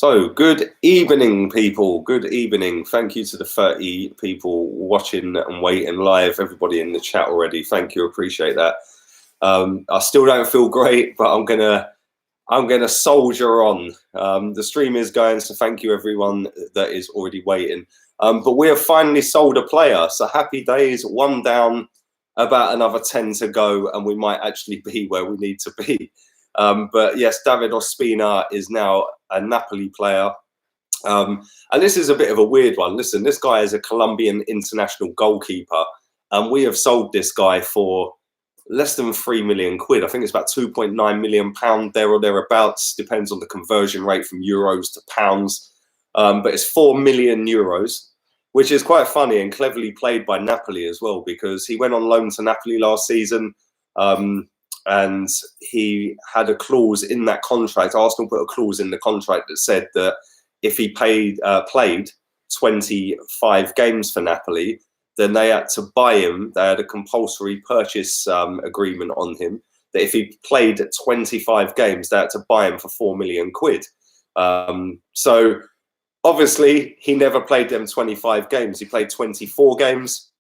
So, good evening, people. Good evening. Thank you to the 30 people watching and waiting live. Everybody in the chat already. Thank you. Appreciate that. I still don't feel great, but I'm gonna soldier on. The stream is going, so thank you everyone that is already waiting. But we have finally sold a player. So happy days. One down, about another 10 to go, and we might actually be where we need to be. But yes, David Ospina is now a Napoli player. And this is a bit of a weird one. Listen, this guy is a Colombian international goalkeeper, and we have sold this guy for less than 3 million quid. I think it's about 2.9 million pound there or thereabouts. Depends on the conversion rate from euros to pounds. But it's 4 million euros, which is quite funny and cleverly played by Napoli as well, because he went on loan to Napoli last season. And he had a clause in that contract. Arsenal put a clause in the contract that said that if he played 25 games for Napoli, then they had to buy him. They had a compulsory purchase agreement on him that if he played 25 games, they had to buy him for 4 million quid. So obviously he never played them 25 games. He played 24 games,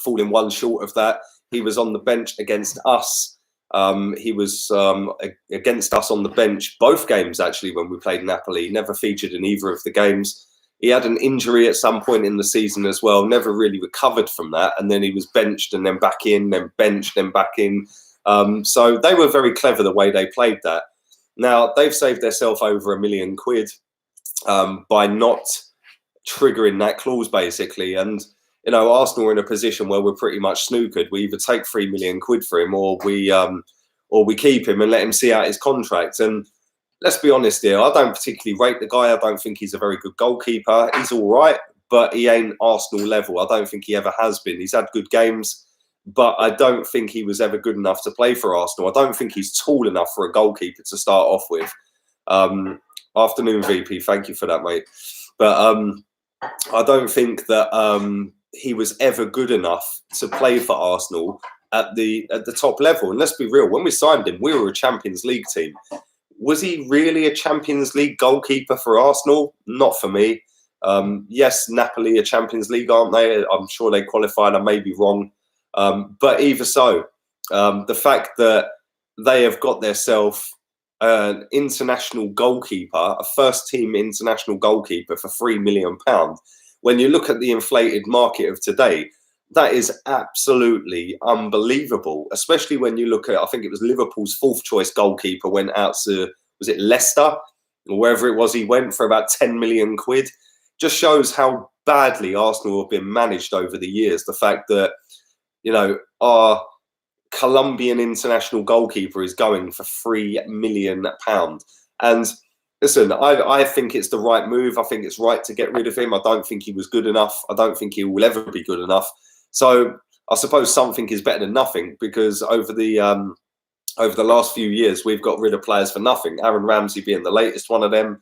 falling one short of that. He was on the bench against us. He was against us on the bench both games, actually, when we played Napoli. He never featured in either of the games. He had an injury at some point in the season as well, never really recovered from that. And then he was benched and then back in, then benched, then back in. So they were very clever the way they played that. Now, they've saved themselves over 1 million quid by not triggering that clause, basically. And you know, Arsenal are in a position where we're pretty much snookered. We either take 3 million quid for him, or we keep him and let him see out his contract. And let's be honest here, I don't particularly rate the guy. I don't think he's a very good goalkeeper. He's all right, but he ain't Arsenal level. I don't think he ever has been. He's had good games, but I don't think he was ever good enough to play for Arsenal. I don't think he's tall enough for a goalkeeper to start off with. Afternoon, VP. Thank you for that, mate. But I don't think that he was ever good enough to play for Arsenal at the top level. And let's be real, when we signed him, we were a Champions League team. Was he really a Champions League goalkeeper for Arsenal? Not for me. Yes, Napoli are Champions League, aren't they? I'm sure they qualified. I may be wrong. But either so, the fact that they have got themselves an international goalkeeper, a first-team international goalkeeper for £3 million, when you look at the inflated market of today, that is absolutely unbelievable, especially when you look at, I think it was Liverpool's fourth choice goalkeeper went out to, was it Leicester? Or wherever it was, he went for about 10 million quid. Just shows how badly Arsenal have been managed over the years. The fact that, you know, our Colombian international goalkeeper is going for £3 million. And listen, I think it's the right move. I think it's right to get rid of him. I don't think he was good enough. I don't think he will ever be good enough. So I suppose something is better than nothing, because over the last few years, we've got rid of players for nothing. Aaron Ramsey being the latest one of them.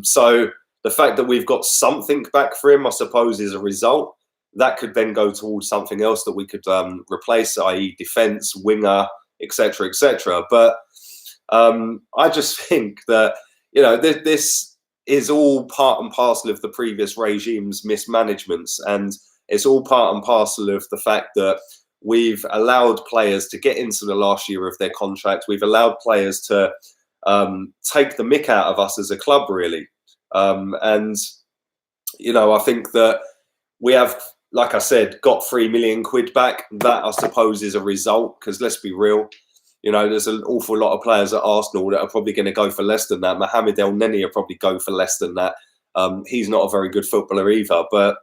So the fact that we've got something back for him, I suppose, is a result. That could then go towards something else that we could replace, i.e. defence, winger, etc., etc. But I just think that, you know, this is all part and parcel of the previous regime's mismanagements, and it's all part and parcel of the fact that we've allowed players to get into the last year of their contract. We've allowed players to take the mick out of us as a club, really. And, you know, I think that we have, like I said, got 3 million quid back. That, I suppose, is a result, because let's be real. You know, there's an awful lot of players at Arsenal that are probably going to go for less than that. Mohamed El Neni will probably go for less than that. He's not a very good footballer either. But,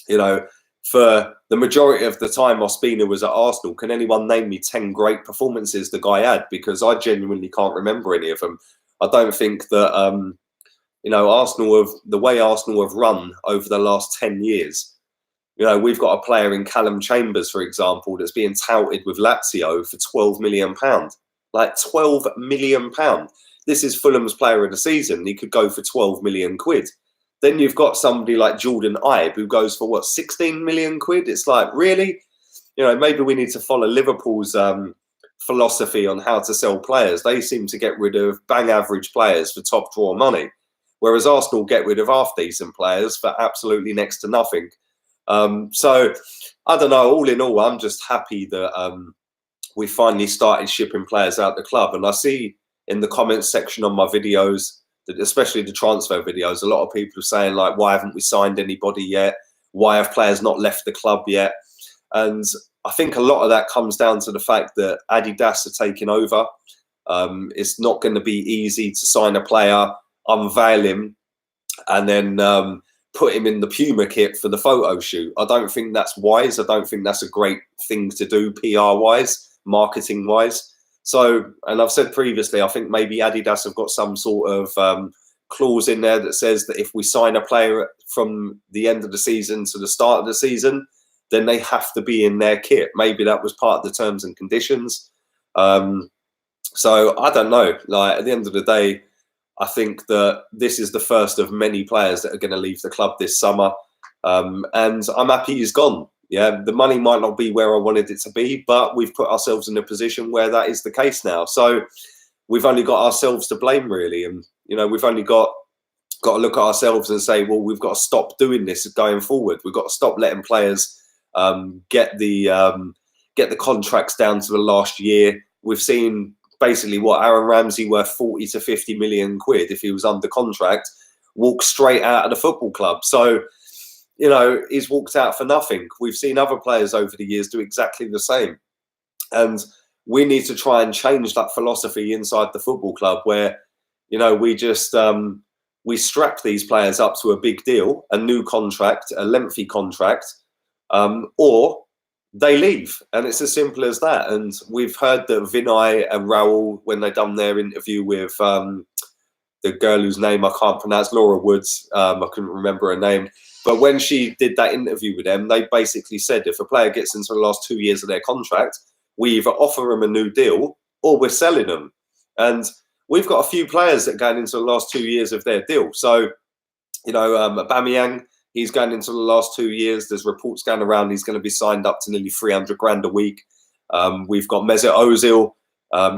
you know, for the majority of the time Ospina was at Arsenal, can anyone name me 10 great performances the guy had? Because I genuinely can't remember any of them. I don't think that, you know, Arsenal have, the way Arsenal have run over the last 10 years, you know, we've got a player in Callum Chambers, for example, that's being touted with Lazio for £12 million. Like £12 million. This is Fulham's player of the season. He could go for 12 million quid. Then you've got somebody like Jordan Ibe who goes for, what, 16 million quid? It's like, really? You know, maybe we need to follow Liverpool's philosophy on how to sell players. They seem to get rid of bang average players for top draw money. whereas Arsenal get rid of half-decent players for absolutely next to nothing. So, I don't know, all in all, I'm just happy that we finally started shipping players out the club. And I see in the comments section on my videos, that especially the transfer videos, a lot of people are saying, like, why haven't we signed anybody yet? Why have players not left the club yet? And I think a lot of that comes down to the fact that Adidas are taking over. It's not going to be easy to sign a player, unveil him, and then put him in the Puma kit for the photo shoot. I don't think that's wise. I don't think that's a great thing to do PR-wise, marketing-wise. So, and I've said previously, I think maybe Adidas have got some sort of clause in there that says that if we sign a player from the end of the season to the start of the season, then they have to be in their kit. Maybe that was part of the terms and conditions. So I don't know. Like, at the end of the day, I think that this is the first of many players that are going to leave the club this summer. And I'm happy he's gone. Yeah, the money might not be where I wanted it to be, but we've put ourselves in a position where that is the case now. So we've only got ourselves to blame, really. And, you know, we've only got to look at ourselves and say, well, we've got to stop doing this going forward. We've got to stop letting players get the contracts down to the last year. We've seen basically what Aaron Ramsey, worth 40 to 50 million quid if he was under contract, walk straight out of the football club. So, you know, he's walked out for nothing. We've seen other players over the years do exactly the same. And we need to try and change that philosophy inside the football club where, you know, we just we strap these players up to a big deal, a new contract, a lengthy contract, or they leave. And it's as simple as that. And we've heard that Vinay and Raul, when they done their interview with the girl whose name I can't pronounce, Laura Woods, I couldn't remember her name, but when she did that interview with them, they basically said if a player gets into the last 2 years of their contract, we either offer them a new deal or we're selling them. And we've got a few players that are going into the last 2 years of their deal. So, you know, Aubameyang, he's going into the last 2 years. There's reports going around he's going to be signed up to nearly 300 grand a week. We've got Mesut Ozil.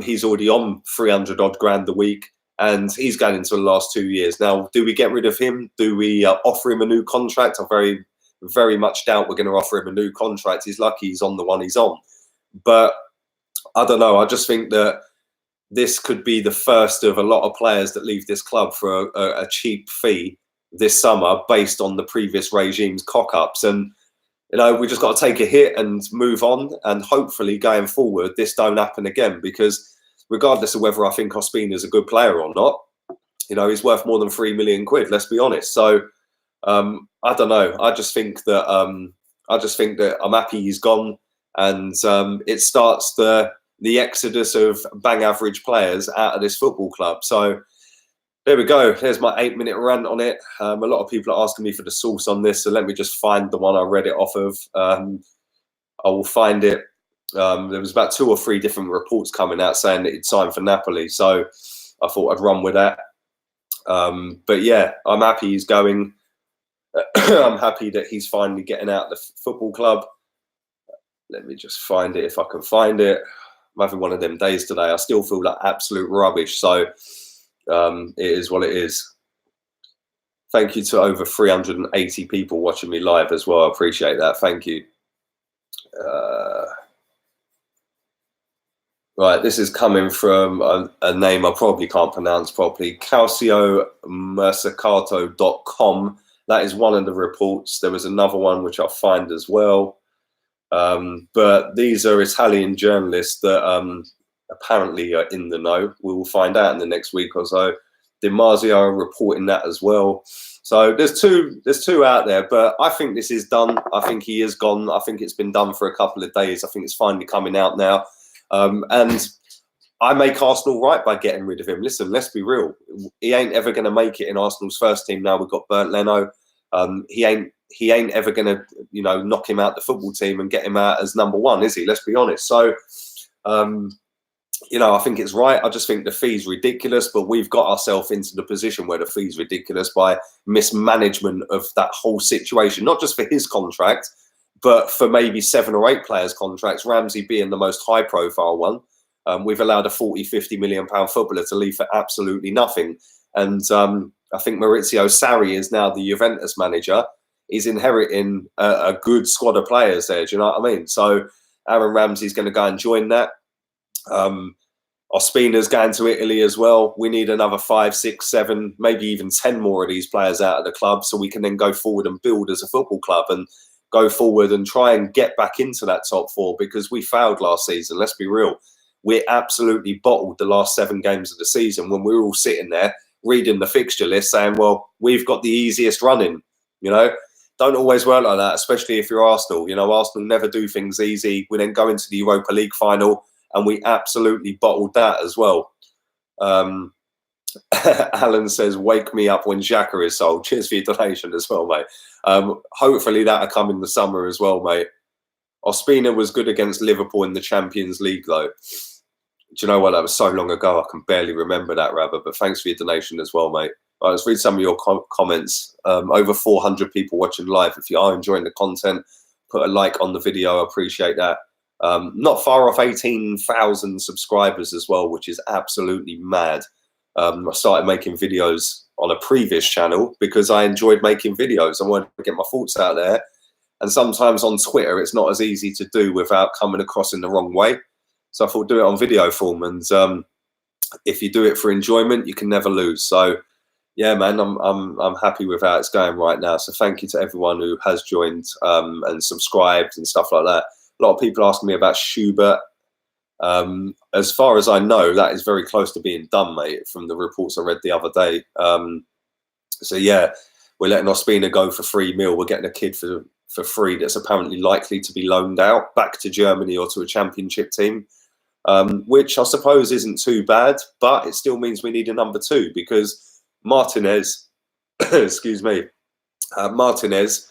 He's already on 300 odd grand a week, and he's going into the last 2 years. Now, do we get rid of him? Do we offer him a new contract? I very, very much doubt we're going to offer him a new contract. He's lucky he's on the one he's on. But I don't know. I just think that this could be the first of a lot of players that leave this club for a cheap fee this summer based on the previous regime's cock-ups. And, you know, we just got to take a hit and move on. And hopefully going forward, this don't happen again, because regardless of whether I think Ospina is a good player or not, you know, he's worth more than 3 million quid, let's be honest. So I don't know. I just think that I'm happy he's gone. And it starts the exodus of bang average players out of this football club. So there we go. There's my 8-minute rant on it. A lot of people are asking me for the source on this, so let me just find the one I read it off of. I will find it. There was about 2 or 3 different reports coming out saying that he'd signed for Napoli, so I thought I'd run with that. But yeah, I'm happy he's going. I'm happy that he's finally getting out of the football club. Let me just find it if I can find it. I'm having one of them days today. I still feel like absolute rubbish, so it is what it is. Thank you to over 380 people watching me live as well. I appreciate that. Thank you. Right, this is coming from a name I probably can't pronounce properly. calciomercato.com. That is one of the reports. There was another one which I'll find as well. But these are Italian journalists that apparently are in the know. We will find out in the next week or so. Di Marzio are reporting that as well. So there's two out there, but I think this is done. I think he is gone. I think it's been done for a couple of days. I think it's finally coming out now. And I make Arsenal right by getting rid of him. Listen, let's be real. He ain't ever going to make it in Arsenal's first team now we've got Bernd Leno. He ain't ever going to, you know, knock him out the football team and get him out as number one, is he? Let's be honest. So, you know, I think it's right. I just think the fee's ridiculous, but we've got ourselves into the position where the fee's ridiculous by mismanagement of that whole situation, not just for his contract, but for maybe 7 or 8 players' contracts, Ramsey being the most high-profile one. We've allowed a 40, 50 million pound footballer to leave for absolutely nothing. And I think Maurizio Sarri is now the Juventus manager. He's inheriting a good squad of players there. Do you know what I mean? So Aaron Ramsey's going to go and join that. Ospina's going to Italy as well. We need another 5, 6, 7, maybe even 10 more of these players out of the club so we can then go forward and build as a football club and go forward and try and get back into that top 4, because we failed last season. Let's be real. We absolutely bottled the last 7 games of the season when we were all sitting there reading the fixture list saying, well, we've got the easiest running. You know, don't always work like that, especially if you're Arsenal. You know, Arsenal never do things easy. We then go into the Europa League final and we absolutely bottled that as well. Alan says, wake me up when Xhaka is sold. Cheers for your donation as well, mate. Hopefully that'll come in the summer as well, mate. Ospina was good against Liverpool in the Champions League, though. Do you know what? That was so long ago, I can barely remember that, Rabba. But thanks for your donation as well, mate. Right, let's read some of your comments. Over 400 people watching live. If you are enjoying the content, put a like on the video. I appreciate that. Not far off 18,000 subscribers as well, which is absolutely mad. I started making videos on a previous channel because I enjoyed making videos. I wanted to get my thoughts out there. And sometimes on Twitter, it's not as easy to do without coming across in the wrong way. So I thought, do it on video form. And if you do it for enjoyment, you can never lose. So yeah, man, I'm happy with how it's going right now. So thank you to everyone who has joined and subscribed and stuff like that. A lot of people asking me about Schubert. As far as I know, that is very close to being done, mate, from the reports I read the other day. So yeah, we're letting Ospina go for 3 mil. We're getting a kid for free that's apparently likely to be loaned out back to Germany or to a championship team, which I suppose isn't too bad, but it still means we need a number 2 because Martinez, excuse me, Martinez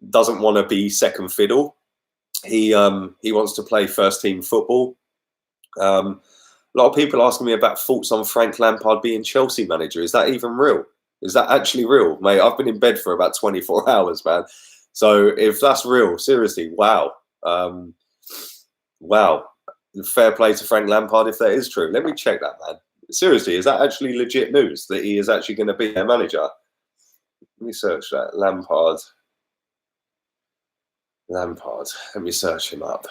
doesn't want to be second fiddle. He wants to play first team football. A lot of people asking me about thoughts on Frank Lampard being Chelsea manager. Is that even real? Is that actually real? Mate, I've been in bed for about 24 hours, man. So if that's real, seriously, wow. Wow. Fair play to Frank Lampard if that is true. Let me check that, man. Seriously, is that actually legit news that he is actually going to be their manager? Let me search that. Lampard. Let me search him up.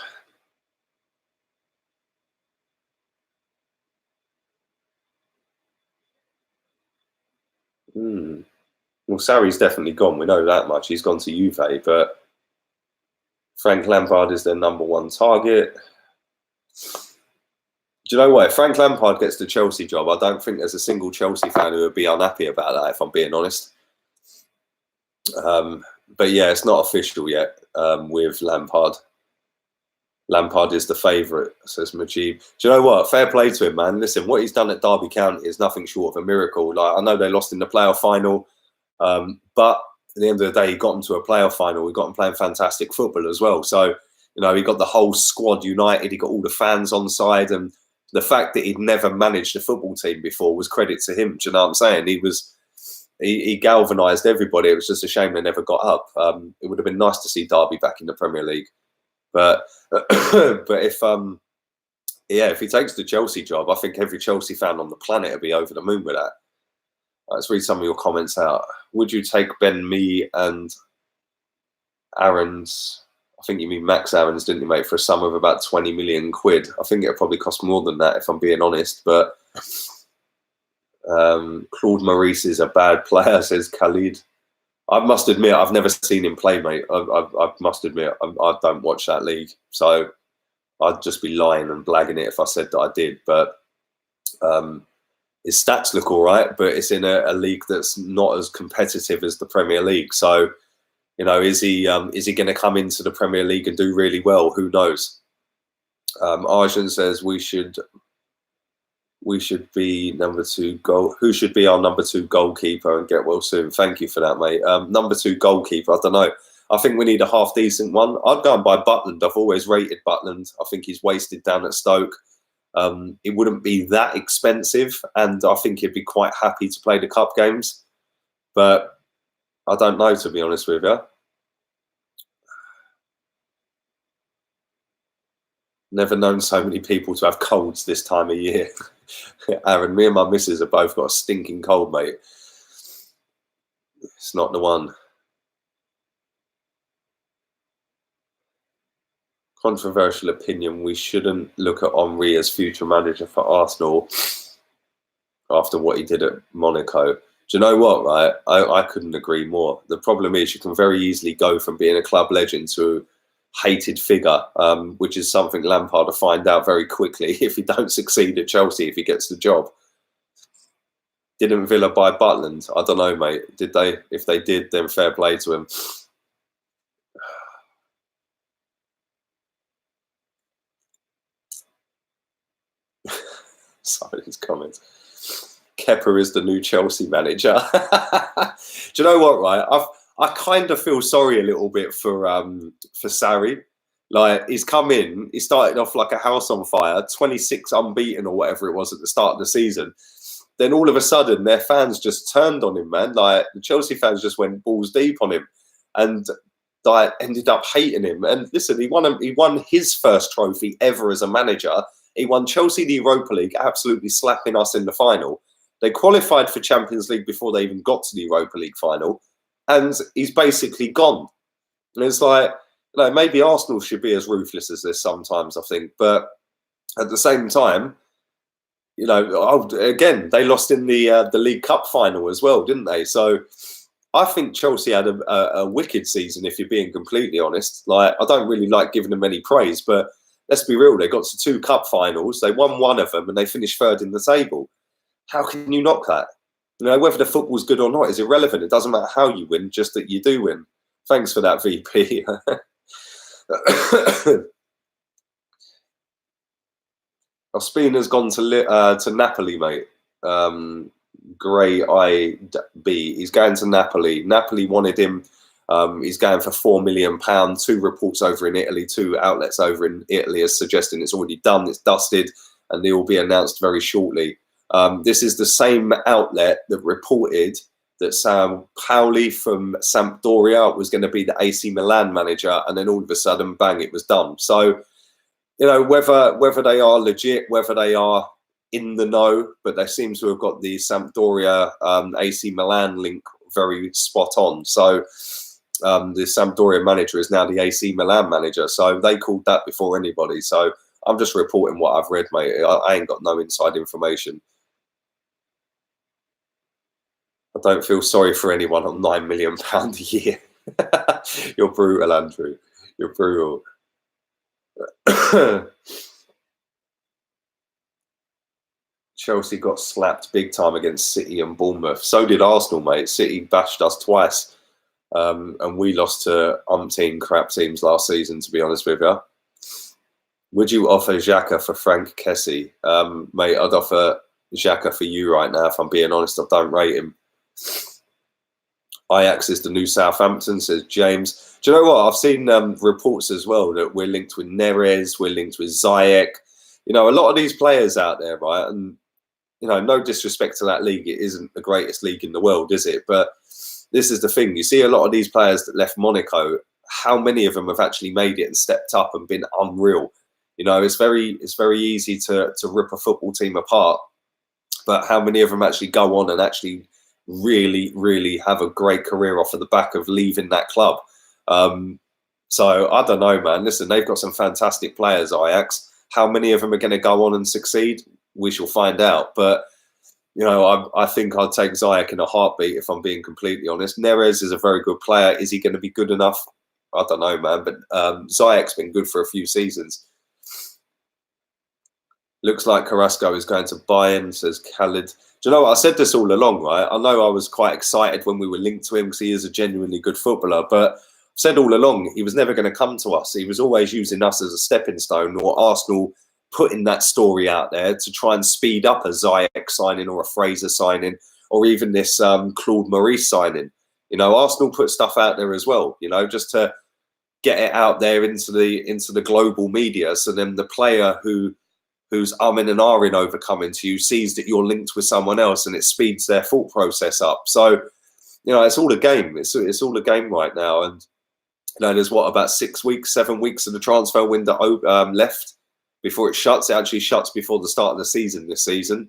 Well, Sarri's definitely gone. We know that much. He's gone to Juve, but Frank Lampard is their number 1 target. Do you know what? If Frank Lampard gets the Chelsea job, I don't think there's a single Chelsea fan who would be unhappy about that, if I'm being honest. But yeah, it's not official yet with Lampard. Lampard is the favourite, says Majib. Do you know what? Fair play to him, man. Listen, what he's done at Derby County is nothing short of a miracle. Like, I know they lost in the playoff final, but at the end of the day, he got them to a playoff final. We got them playing fantastic football as well. So, you know, he got the whole squad united. He got all the fans on side. And the fact that he'd never managed a football team before was credit to him. Do you know what I'm saying? He galvanised everybody. It was just a shame they never got up. It would have been nice to see Derby back in the Premier League. But if he takes the Chelsea job, I think every Chelsea fan on the planet will be over the moon with that. Let's read some of your comments out. Would you take Ben Mee and Aaron's? I think you mean Max Aaron's, didn't you, mate? For a sum of about 20 million quid. I think it'll probably cost more than that, if I'm being honest. But Claude Maurice is a bad player, says Khalid. I must admit, I've never seen him play, mate. I must admit, I don't watch that league. So I'd just be lying and blagging it if I said that I did. But his stats look all right, but it's in a league that's not as competitive as the Premier League. So, you know, is he going to come into the Premier League and do really well? Who knows? Arjun says we should be number 2 goal. Who should be our number 2 goalkeeper and get well soon? Thank you for that, mate. Number 2 goalkeeper. I don't know. I think we need a half decent one. I'd go and buy Butland. I've always rated Butland. I think he's wasted down at Stoke. It wouldn't be that expensive, and I think he'd be quite happy to play the cup games. But I don't know, to be honest with you. Never known so many people to have colds this time of year. Aaron, me and my missus have both got a stinking cold, mate. It's not the one. Controversial opinion, we shouldn't look at Henry as future manager for Arsenal after what he did at Monaco. Do you know what, right? I couldn't agree more. The problem is you can very easily go from being a club legend to hated figure, which is something Lampard will find out very quickly if he don't succeed at Chelsea, if he gets the job. Didn't Villa buy Butland? I don't know, mate. Did they? If they did, then fair play to him. Sorry, his comments. Kepa is the new Chelsea manager. Do you know what, right? I kind of feel sorry a little bit for Sarri. Like, he's come in, he started off like a house on fire, 26 unbeaten or whatever it was at the start of the season. Then all of a sudden, their fans just turned on him, man. Like, the Chelsea fans just went balls deep on him and like, ended up hating him. And listen, he won his first trophy ever as a manager. He won Chelsea the Europa League, absolutely slapping us in the final. They qualified for Champions League before they even got to the Europa League final. And he's basically gone. And it's like, you know, maybe Arsenal should be as ruthless as this sometimes, I think. But at the same time, you know, again, they lost in the League Cup final as well, didn't they? So I think Chelsea had a wicked season, if you're being completely honest. Like, I don't really like giving them any praise, but let's be real, they got to 2 cup finals, they won one of them, and they finished 3rd in the table. How can you knock that? You know, whether the football's good or not is irrelevant. It doesn't matter how you win, just that you do win. Thanks for that, VP. Ospina's gone to Napoli, mate. Grey IB. He's going to Napoli. Napoli wanted him. He's going for £4 million. 2 reports over in Italy, 2 outlets over in Italy are suggesting it's already done, it's dusted, and they will be announced very shortly. This is the same outlet that reported that Sam Paoli from Sampdoria was going to be the AC Milan manager, and then all of a sudden, bang, it was done. So, you know, whether they are legit, whether they are in the know, but they seem to have got the Sampdoria AC Milan link very spot on. So the Sampdoria manager is now the AC Milan manager. So they called that before anybody. So I'm just reporting what I've read, mate. I ain't got no inside information. I don't feel sorry for anyone on £9 million a year. You're brutal, Andrew. You're brutal. Chelsea got slapped big time against City and Bournemouth. So did Arsenal, mate. City bashed us twice. And we lost to umpteen crap teams last season, to be honest with you. Would you offer Xhaka for Frank Kessie? Mate, I'd offer Xhaka for you right now, if I'm being honest. I don't rate him. Ajax is the new Southampton, says James. Do you know what? I've seen reports as well that we're linked with Neres, we're linked with Ziyech. You know, a lot of these players out there, right? And, you know, no disrespect to that league. It isn't the greatest league in the world, is it? But this is the thing. You see a lot of these players that left Monaco, how many of them have actually made it and stepped up and been unreal? You know, it's very easy to rip a football team apart. But how many of them actually go on and actually really have a great career off of the back of leaving that club? So I don't know, man. Listen, they've got some fantastic players, Ajax. How many of them are going to go on and succeed? We shall find out. But, you know, I think I'd take Ziyech in a heartbeat, if I'm being completely honest. Neres is a very good player. Is he going to be good enough? I don't know, man. But Ziyech's been good for a few seasons. Looks like Carrasco is going to Bayern, says Khalid. Do you know what? I said this all along, right? I know I was quite excited when we were linked to him because he is a genuinely good footballer. But I've said all along, he was never going to come to us. He was always using us as a stepping stone, or Arsenal putting that story out there to try and speed up a Ziyech signing or a Fraser signing, or even this Claude Maurice signing. You know, Arsenal put stuff out there as well, you know, just to get it out there into the global media. So then the player who's umming and ahhing over coming to you sees that you're linked with someone else, and it speeds their thought process up. So, you know, it's all a game. It's all a game right now. And, you know, there's what, about 6 weeks, 7 weeks of the transfer window left before it shuts. It actually shuts before the start of the season this season.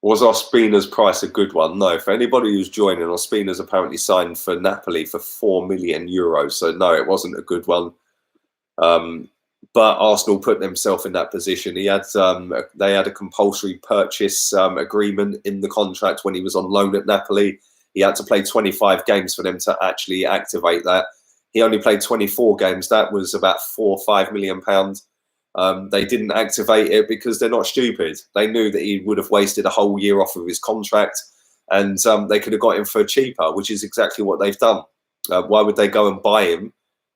Was Ospina's price a good one? No. For anybody who's joining, Ospina's apparently signed for Napoli for €4 million. So no, it wasn't a good one. But Arsenal put themselves in that position. They had a compulsory purchase agreement in the contract when he was on loan at Napoli. He had to play 25 games for them to actually activate that. He only played 24 games. That was about £4 or £5 million. They didn't activate it because they're not stupid. They knew that he would have wasted a whole year off of his contract, and they could have got him for cheaper, which is exactly what they've done. Why would they go and buy him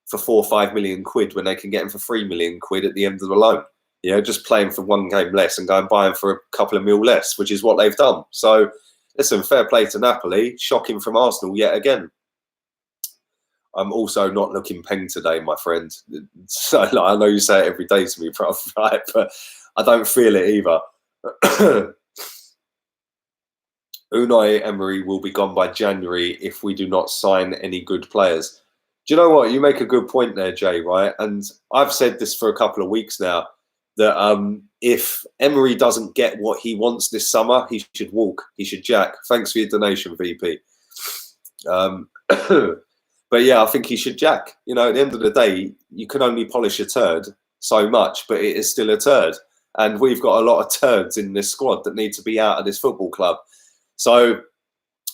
for £4 or £5 million when they can get him for £3 million at the end of the loan? You know, just play him for one game less and go and buy him for a couple of mil less, which is what they've done. So, listen, fair play to Napoli. Shocking from Arsenal yet again. I'm also not looking peng today, my friend. So, like, I know you say it every day to me, bruv, right? But I don't feel it either. Unai Emery will be gone by January if we do not sign any good players. Do you know what? You make a good point there, Jay, right? And I've said this for a couple of weeks now, that if Emery doesn't get what he wants this summer, he should walk. He should jack. Thanks for your donation, VP. But yeah, I think he should jack. You know, at the end of the day, you can only polish a turd so much, but it is still a turd. And we've got a lot of turds in this squad that need to be out of this football club. So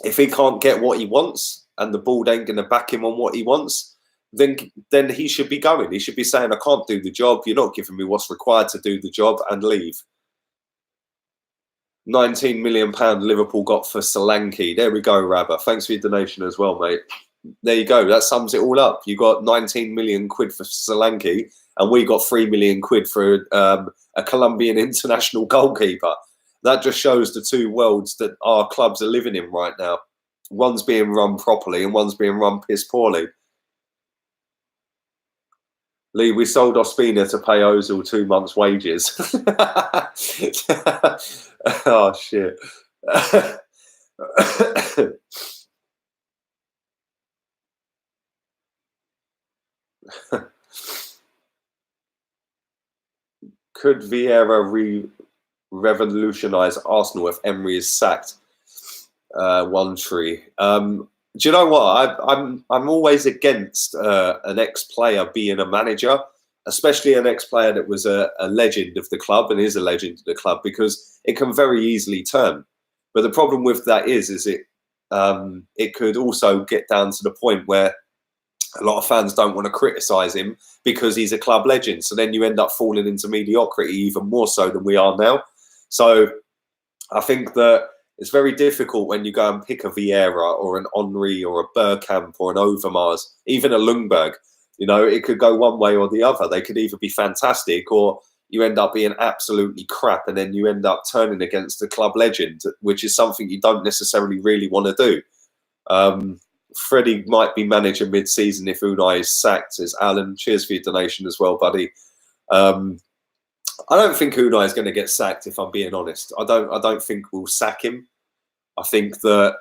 if he can't get what he wants and the board ain't going to back him on what he wants, then he should be going. He should be saying, I can't do the job. You're not giving me what's required to do the job, and leave. £19 million Liverpool got for Solanke. There we go, Rabba. Thanks for your donation as well, mate. There you go. That sums it all up. You got 19 million quid for Solanke, and we got 3 million quid for a Colombian international goalkeeper. That just shows the two worlds that our clubs are living in right now. One's being run properly and one's being run piss poorly. Lee, we sold Ospina to pay Ozil 2 months' wages. Oh, shit. Could Vieira revolutionise Arsenal if Emery is sacked? One tree. Do you know what? I'm always against an ex-player being a manager, especially an ex-player that was a legend of the club and is a legend of the club, because it can very easily turn. But the problem with that is it could also get down to the point where a lot of fans don't want to criticise him because he's a club legend. So then you end up falling into mediocrity even more so than we are now. So I think that it's very difficult when you go and pick a Vieira or an Henry or a Bergkamp or an Overmars, even a Ljungberg. You know, it could go one way or the other. They could either be fantastic or you end up being absolutely crap, and then you end up turning against the club legend, which is something you don't necessarily really want to do. Freddie might be manager mid-season if Unai is sacked, says Alan. Cheers for your donation as well, buddy. I don't think Unai is going to get sacked, if I'm being honest. I don't think we'll sack him. I think that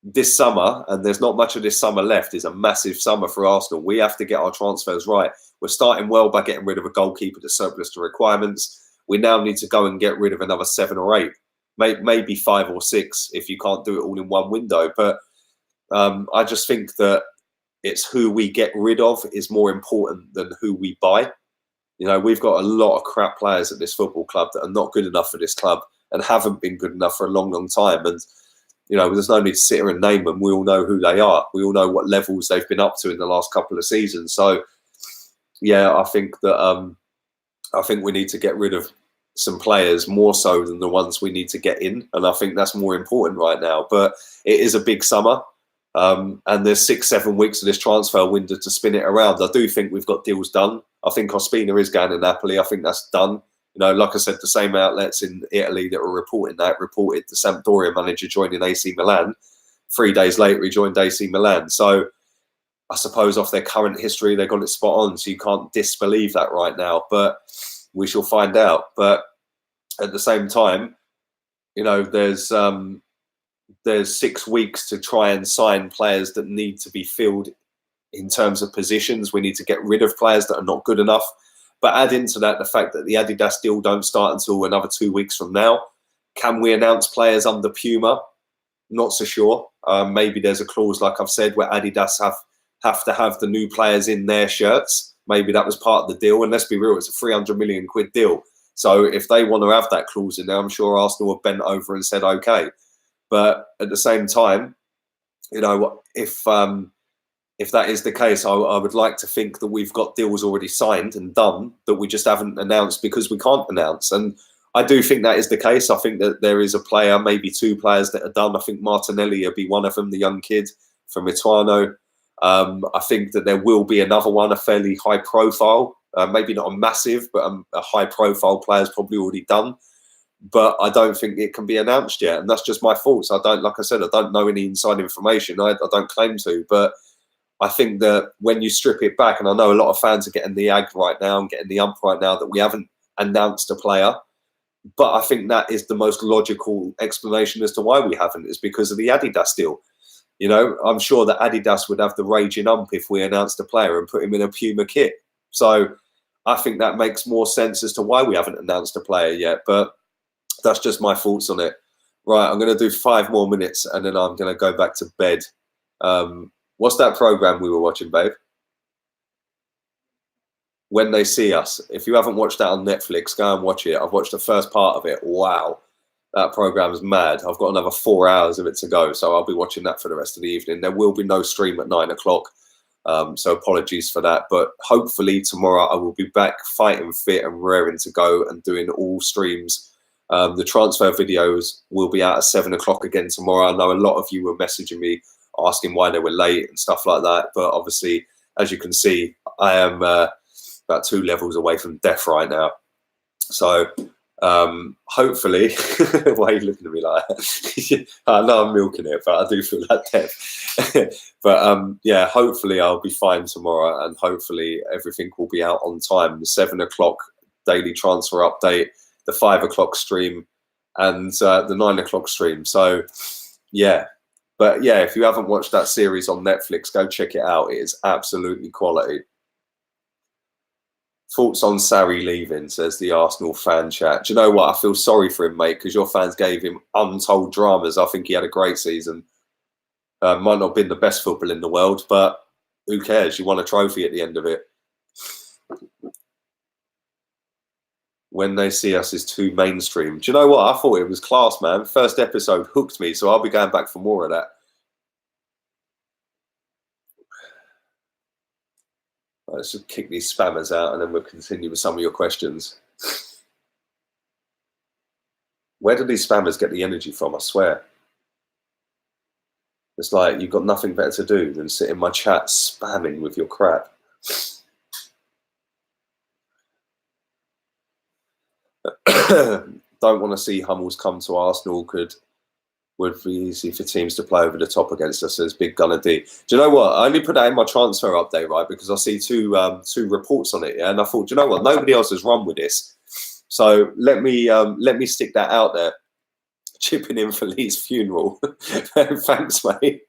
this summer, and there's not much of this summer left, is a massive summer for Arsenal. We have to get our transfers right. We're starting well by getting rid of a goalkeeper to surplus to requirements. We now need to go and get rid of another 7 or 8, maybe 5 or 6 if you can't do it all in one window. But I just think that it's who we get rid of is more important than who we buy. You know, we've got a lot of crap players at this football club that are not good enough for this club and haven't been good enough for a long, long time. And, you know, there's no need to sit here and name them. We all know who they are. We all know what levels they've been up to in the last couple of seasons. So, yeah, I think that we need to get rid of some players more so than the ones we need to get in. And I think that's more important right now. But it is a big summer. And there's 6-7 weeks of this transfer window to spin it around. I do think we've got deals done. I think Ospina is going to Napoli. I think that's done. You know, like I said, the same outlets in Italy that were reporting that reported the Sampdoria manager joining AC Milan. 3 days later, he joined AC Milan. So I suppose off their current history, they got it spot on. So you can't disbelieve that right now. But we shall find out. But at the same time, you know, there's 6 weeks to try and sign players that need to be filled in terms of positions. We need to get rid of players that are not good enough. But add into that the fact that the Adidas deal don't start until another 2 weeks from now. Can we announce players under Puma? Not so sure. Maybe there's a clause, like I've said, where Adidas have to have the new players in their shirts. Maybe that was part of the deal. And let's be real, it's a 300 million quid deal. So if they want to have that clause in there, I'm sure Arsenal have bent over and said, okay. But at the same time, you know, if that is the case, I would like to think that we've got deals already signed and done that we just haven't announced because we can't announce. And I do think that is the case. I think that there is a player, maybe two players that are done. I think Martinelli will be one of them, the young kid from Ituano. I think that there will be another one, a fairly high profile, maybe not a massive, but a high profile player is probably already done. But I don't think it can be announced yet. And that's just my thoughts. Like I said, I don't know any inside information. I don't claim to, but I think that when you strip it back, and I know a lot of fans are getting the ag right now and getting the ump right now that we haven't announced a player. But I think that is the most logical explanation as to why we haven't, is because of the Adidas deal. You know, I'm sure that Adidas would have the raging ump if we announced a player and put him in a Puma kit. So I think that makes more sense as to why we haven't announced a player yet. But that's just my thoughts on it. Right, I'm going to do 5 more minutes and then I'm going to go back to bed. What's that program we were watching, babe? When They See Us. If you haven't watched that on Netflix, go and watch it. I've watched the first part of it. Wow, that program is mad. I've got another 4 hours of it to go, so I'll be watching that for the rest of the evening. There will be no stream at 9 o'clock, so apologies for that. But hopefully tomorrow I will be back fighting fit and raring to go and doing all streams. The transfer videos will be out at 7 o'clock again tomorrow. I know a lot of you were messaging me asking why they were late and stuff like that. But obviously, as you can see, I am about 2 levels away from death right now. So hopefully, why are you looking at me like that? I know I'm milking it, but I do feel like death. But yeah, hopefully I'll be fine tomorrow and hopefully everything will be out on time. The 7 o'clock daily transfer update, the 5 o'clock stream and the 9 o'clock stream. So yeah. But yeah, if you haven't watched that series on Netflix, go check it out. It is absolutely quality. Thoughts on Sarri leaving, says the Arsenal fan chat. Do you know what? I feel sorry for him, mate, because your fans gave him untold dramas. I think he had a great season. Might not have been the best football in the world, but who cares? You won a trophy at the end of it. When They See Us is too mainstream. Do you know what? I thought it was class, man. First episode hooked me, so I'll be going back for more of that. Let's just kick these spammers out and then we'll continue with some of your questions. Where do these spammers get the energy from? I swear. It's like you've got nothing better to do than sit in my chat spamming with your crap. Don't want to see Hummels come to Arsenal. Would be easy for teams to play over the top against us, as Big Gunner D. Do you know what? I only put that in my transfer update, right? Because I see two reports on it, yeah? And I thought, do you know what? Nobody else has run with this, so let me stick that out there. Chipping in for Lee's funeral. Thanks, mate.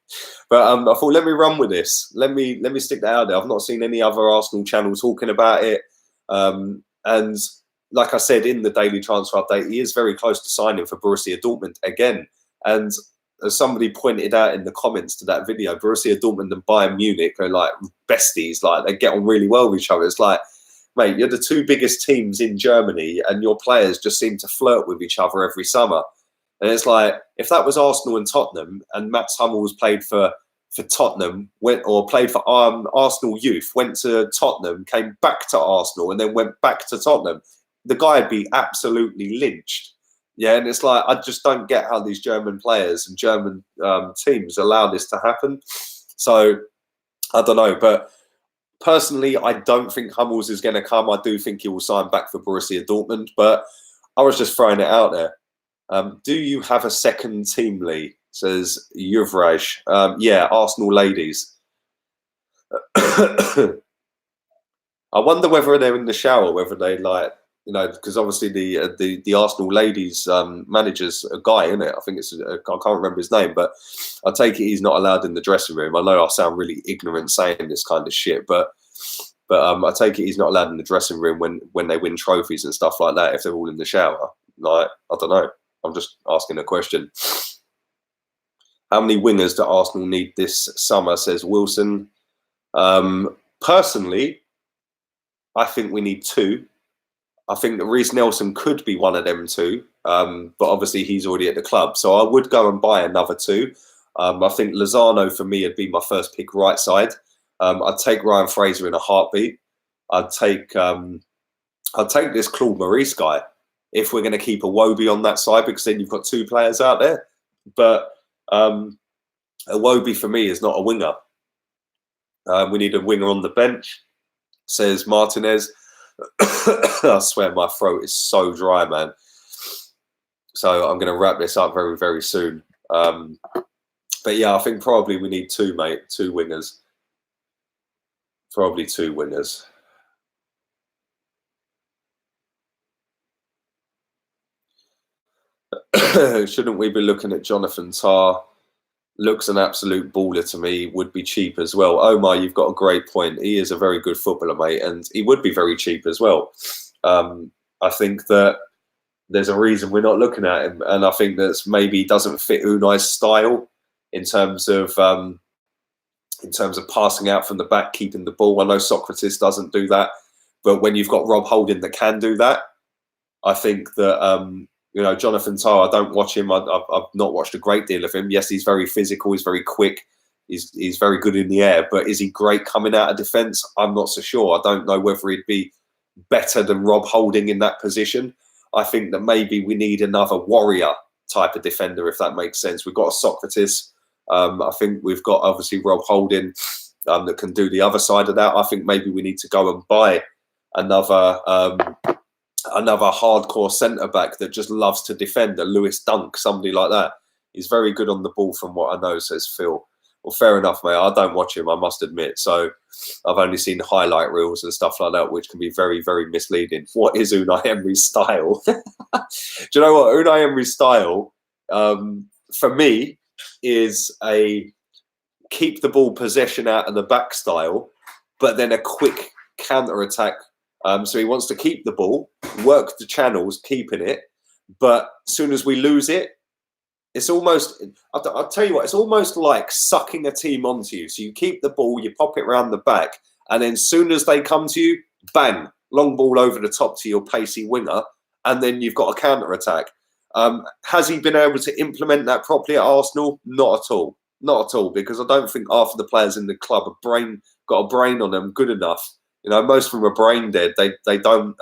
But I thought, let me run with this. Let me stick that out there. I've not seen any other Arsenal channel talking about it, and like I said in the daily transfer update, he is very close to signing for Borussia Dortmund again. And as somebody pointed out in the comments to that video, Borussia Dortmund and Bayern Munich are like besties. Like they get on really well with each other. It's like, mate, you're the 2 biggest teams in Germany and your players just seem to flirt with each other every summer. And it's like, if that was Arsenal and Tottenham and Mats Hummels played for Tottenham, played for Arsenal youth, went to Tottenham, came back to Arsenal and then went back to Tottenham, the guy would be absolutely lynched. Yeah, and it's like, I just don't get how these German players and German teams allow this to happen. So, I don't know. But personally, I don't think Hummels is going to come. I do think he will sign back for Borussia Dortmund. But I was just throwing it out there. Do you have a second team, Lee? Says Yuvraj. Yeah, Arsenal ladies. I wonder whether they're in the shower, whether they like You know, because obviously the Arsenal ladies manager's a guy, isn't it? I think I can't remember his name, but I take it he's not allowed in the dressing room. I know I sound really ignorant saying this kind of shit, but I take it he's not allowed in the dressing room when they win trophies and stuff like that if they're all in the shower. Like, I don't know. I'm just asking a question. How many wingers do Arsenal need this summer, says Wilson. Personally, I think we need 2. I think that Reece Nelson could be one of them 2, but obviously he's already at the club. So I would go and buy another 2. I think Lozano for me would be my first pick right side. I'd take Ryan Fraser in a heartbeat. I'd take this Claude Maurice guy if we're going to keep Iwobi on that side, because then you've got 2 players out there. But Iwobi for me is not a winger. We need a winger on the bench, says Martinez. I swear my throat is so dry, man. So I'm going to wrap this up very, very soon. But yeah, I think probably we need 2, mate. 2 wingers. Probably 2 wingers. Shouldn't we be looking at Jonathan Tah? Looks an absolute baller to me. Would be cheap as well. Omar, you've got a great point. He is a very good footballer, mate, and he would be very cheap as well. I think that there's a reason we're not looking at him, and I think that's maybe he doesn't fit Unai's style in terms of passing out from the back, keeping the ball. I know Socrates doesn't do that, but when you've got Rob Holding that can do that, I think that Jonathan Tah, I don't watch him. I've not watched a great deal of him. Yes, he's very physical. He's very quick. He's very good in the air. But is he great coming out of defence? I'm not so sure. I don't know whether he'd be better than Rob Holding in that position. I think that maybe we need another warrior type of defender, if that makes sense. We've got a Socrates. I think we've got obviously Rob Holding that can do the other side of that. I think maybe we need to go and buy another hardcore centre-back that just loves to defend, a Lewis Dunk, somebody like that. He's very good on the ball from what I know, says Phil. Well, fair enough, mate. I don't watch him, I must admit. So I've only seen highlight reels and stuff like that, which can be very, very misleading. What is Unai Emery's style? Do you know what? Unai Emery's style, for me, is a keep the ball possession out of the back style, but then a quick counter-attack. So he wants to keep the ball, work the channels, keeping it. But as soon as we lose it, it's almost, I'll tell you what, it's almost like sucking a team onto you. So you keep the ball, you pop it around the back, and then as soon as they come to you, bang, long ball over the top to your pacey winger, and then you've got a counter-attack. Has he been able to implement that properly at Arsenal? Not at all. Not at all, because I don't think half of the players in the club have got a brain on them good enough. You know, most of them are brain dead. They don't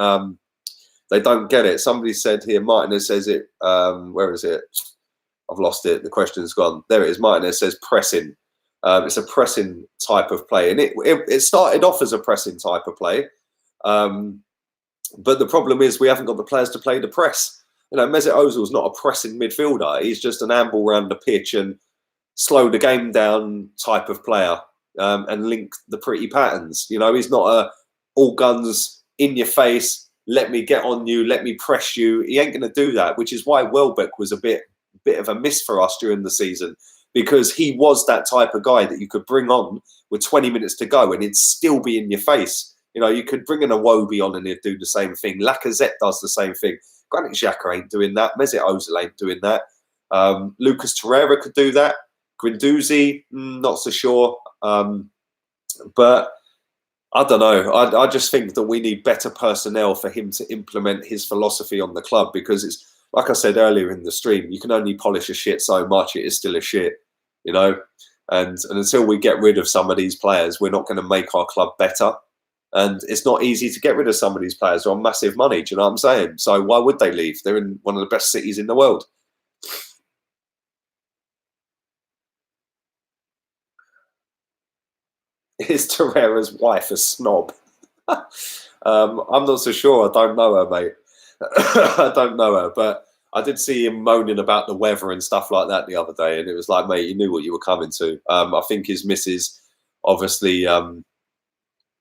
get it. Somebody said here, Martinez says it. Where is it? I've lost it. The question's gone. There it is. Martinez says pressing. It's a pressing type of play, and it started off as a pressing type of play. But the problem is we haven't got the players to play the press. You know, Mesut Ozil's not a pressing midfielder. He's just an amble around the pitch and slow the game down type of player. And link the pretty patterns. You know, he's not a all guns in your face, let me get on you, let me press you. He ain't going to do that, which is why Welbeck was a bit of a miss for us during the season, because he was that type of guy that you could bring on with 20 minutes to go and he'd still be in your face. You know, you could bring an Iwobi on and he'd do the same thing. Lacazette does the same thing. Granit Xhaka ain't doing that. Mesut Ozil ain't doing that. Lucas Torreira could do that. Guendouzi, not so sure. But I don't know. I just think that we need better personnel for him to implement his philosophy on the club, because it's, like I said earlier in the stream, you can only polish a shit so much. It is still a shit, you know. And until we get rid of some of these players, we're not going to make our club better. And it's not easy to get rid of some of these players. They're on massive money. Do you know what I'm saying? So why would they leave? They're in one of the best cities in the world. Is Torreira's wife a snob? I'm not so sure. I don't know her, mate. I don't know her, but I did see him moaning about the weather and stuff like that the other day, and it was like, mate, you knew what you were coming to. I think his missus obviously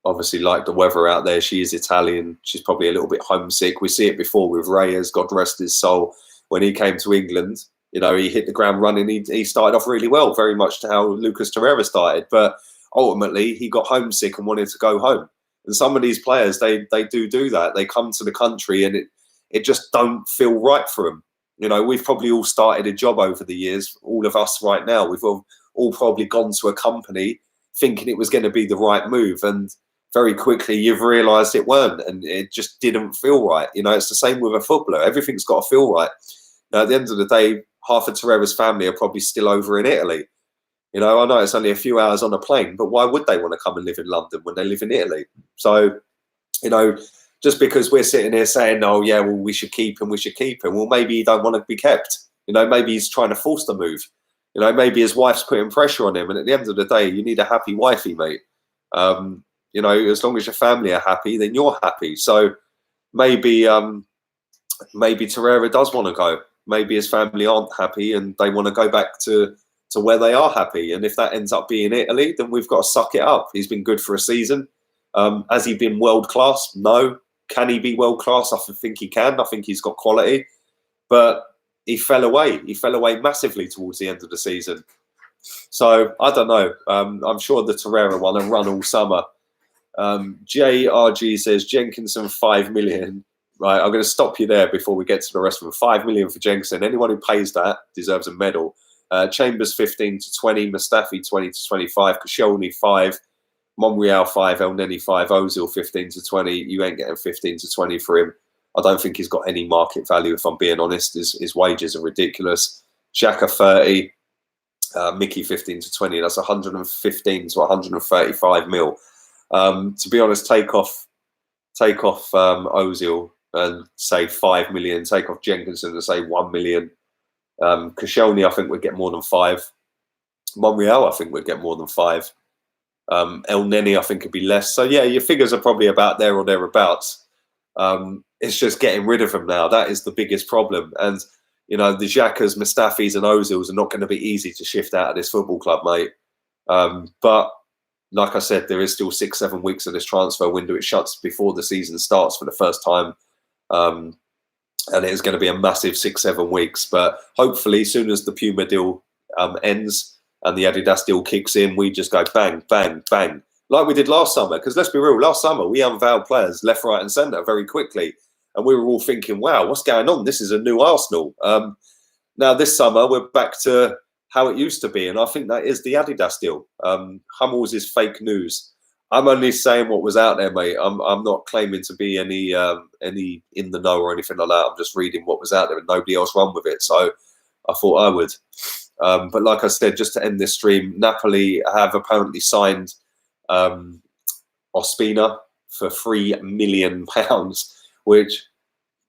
obviously like the weather out there. She is Italian. She's probably a little bit homesick. We see it before with Reyes, God rest his soul. When he came to England, you know, he hit the ground running. He started off really well, very much to how Lucas Torreira started. But ultimately, he got homesick and wanted to go home. And some of these players, they do that. They come to the country and it just don't feel right for them. You know, we've probably all started a job over the years, all of us right now. We've all probably gone to a company thinking it was going to be the right move. And very quickly, you've realised it weren't. And it just didn't feel right. You know, it's the same with a footballer. Everything's got to feel right. Now, at the end of the day, half of Torreira's family are probably still over in Italy. You know, I know it's only a few hours on a plane, but why would they want to come and live in London when they live in Italy? So, you know, just because we're sitting here saying, oh, yeah, well, we should keep him, well, maybe he don't want to be kept. You know, maybe he's trying to force the move. You know, maybe his wife's putting pressure on him. And at the end of the day, you need a happy wifey, mate. You know, as long as your family are happy, then you're happy. So maybe Torreira does want to go. Maybe his family aren't happy and they want to go back to where they are happy. And if that ends up being Italy, then we've got to suck it up. He's been good for a season. Has he been world class? No. Can he be world class? I think he can. I think he's got quality. But he fell away. He fell away massively towards the end of the season. So I don't know. I'm sure the Torreira one will run all summer. JRG says Jenkinson 5 million. Right, I'm going to stop you there before we get to the rest of them. 5 million for Jenkinson. Anyone who pays that deserves a medal. Chambers 15 to 20, Mustafi 20 to 25, Koscielny 5, Monreal 5, El Neni 5, Ozil 15 to 20. You ain't getting 15 to 20 for him. I don't think he's got any market value, if I'm being honest. His wages are ridiculous. Xhaka 30, Mickey 15 to 20. That's 115 to 135 mil. To be honest, take off Ozil and say 5 million. Take off Jenkinson and say 1 million. Koscielny, I think we'd get more than 5. Monreal, I think we'd get more than 5. El Neni, I think, could be less. So yeah, your figures are probably about there or thereabouts. It's just getting rid of them now. That is the biggest problem. And you know, the Xhakas, Mustafis, and Ozils are not going to be easy to shift out of this football club, mate. But like I said, there is still 6-7 weeks of this transfer window. It shuts before the season starts for the first time. And it is going to be a massive 6-7 weeks. But hopefully, as soon as the Puma deal ends and the Adidas deal kicks in, we just go bang, bang, bang. Like we did last summer. Because let's be real, last summer, we unveiled players left, right and centre very quickly. And we were all thinking, wow, what's going on? This is a new Arsenal. Now, this summer, we're back to how it used to be. And I think that is the Adidas deal. Hummels is fake news. I'm only saying what was out there, mate. I'm not claiming to be any in the know or anything like that. I'm just reading what was out there and nobody else run with it. So I thought I would. But like I said, just to end this stream, Napoli have apparently signed Ospina for £3 million, which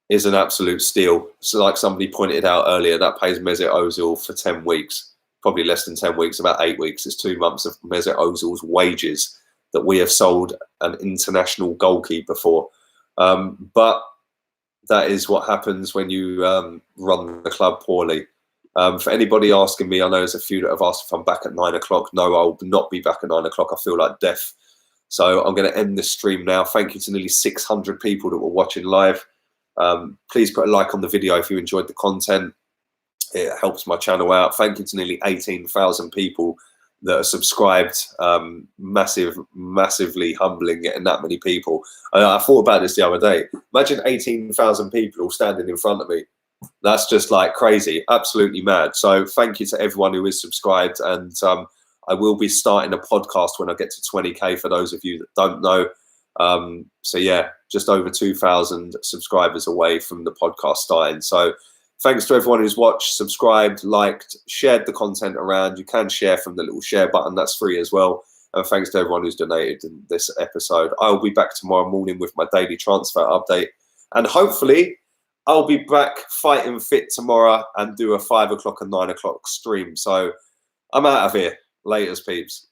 is an absolute steal. So like somebody pointed out earlier, that pays Mesut Ozil for 10 weeks, probably less than 10 weeks, about 8 weeks. It's 2 months of Mesut Ozil's wages that we have sold an international goalkeeper for. But that is what happens when you run the club poorly. For anybody asking me, I know there's a few that have asked if I'm back at 9 o'clock. No, I'll not be back at 9 o'clock. I feel like death. So I'm going to end this stream now. Thank you to nearly 600 people that were watching live. Please put a like on the video if you enjoyed the content. It helps my channel out. Thank you to nearly 18,000 people that are subscribed. Massively humbling getting that many people. I thought about this the other day. Imagine 18,000 people all standing in front of me. That's just like crazy, absolutely mad. So thank you to everyone who is subscribed. And I will be starting a podcast when I get to 20K for those of you that don't know. So yeah, just over 2,000 subscribers away from the podcast starting. So thanks to everyone who's watched, subscribed, liked, shared the content around. You can share from the little share button. That's free as well. And thanks to everyone who's donated in this episode. I'll be back tomorrow morning with my daily transfer update. And hopefully I'll be back fighting fit tomorrow and do a 5 o'clock and 9 o'clock stream. So I'm out of here. Laters, peeps.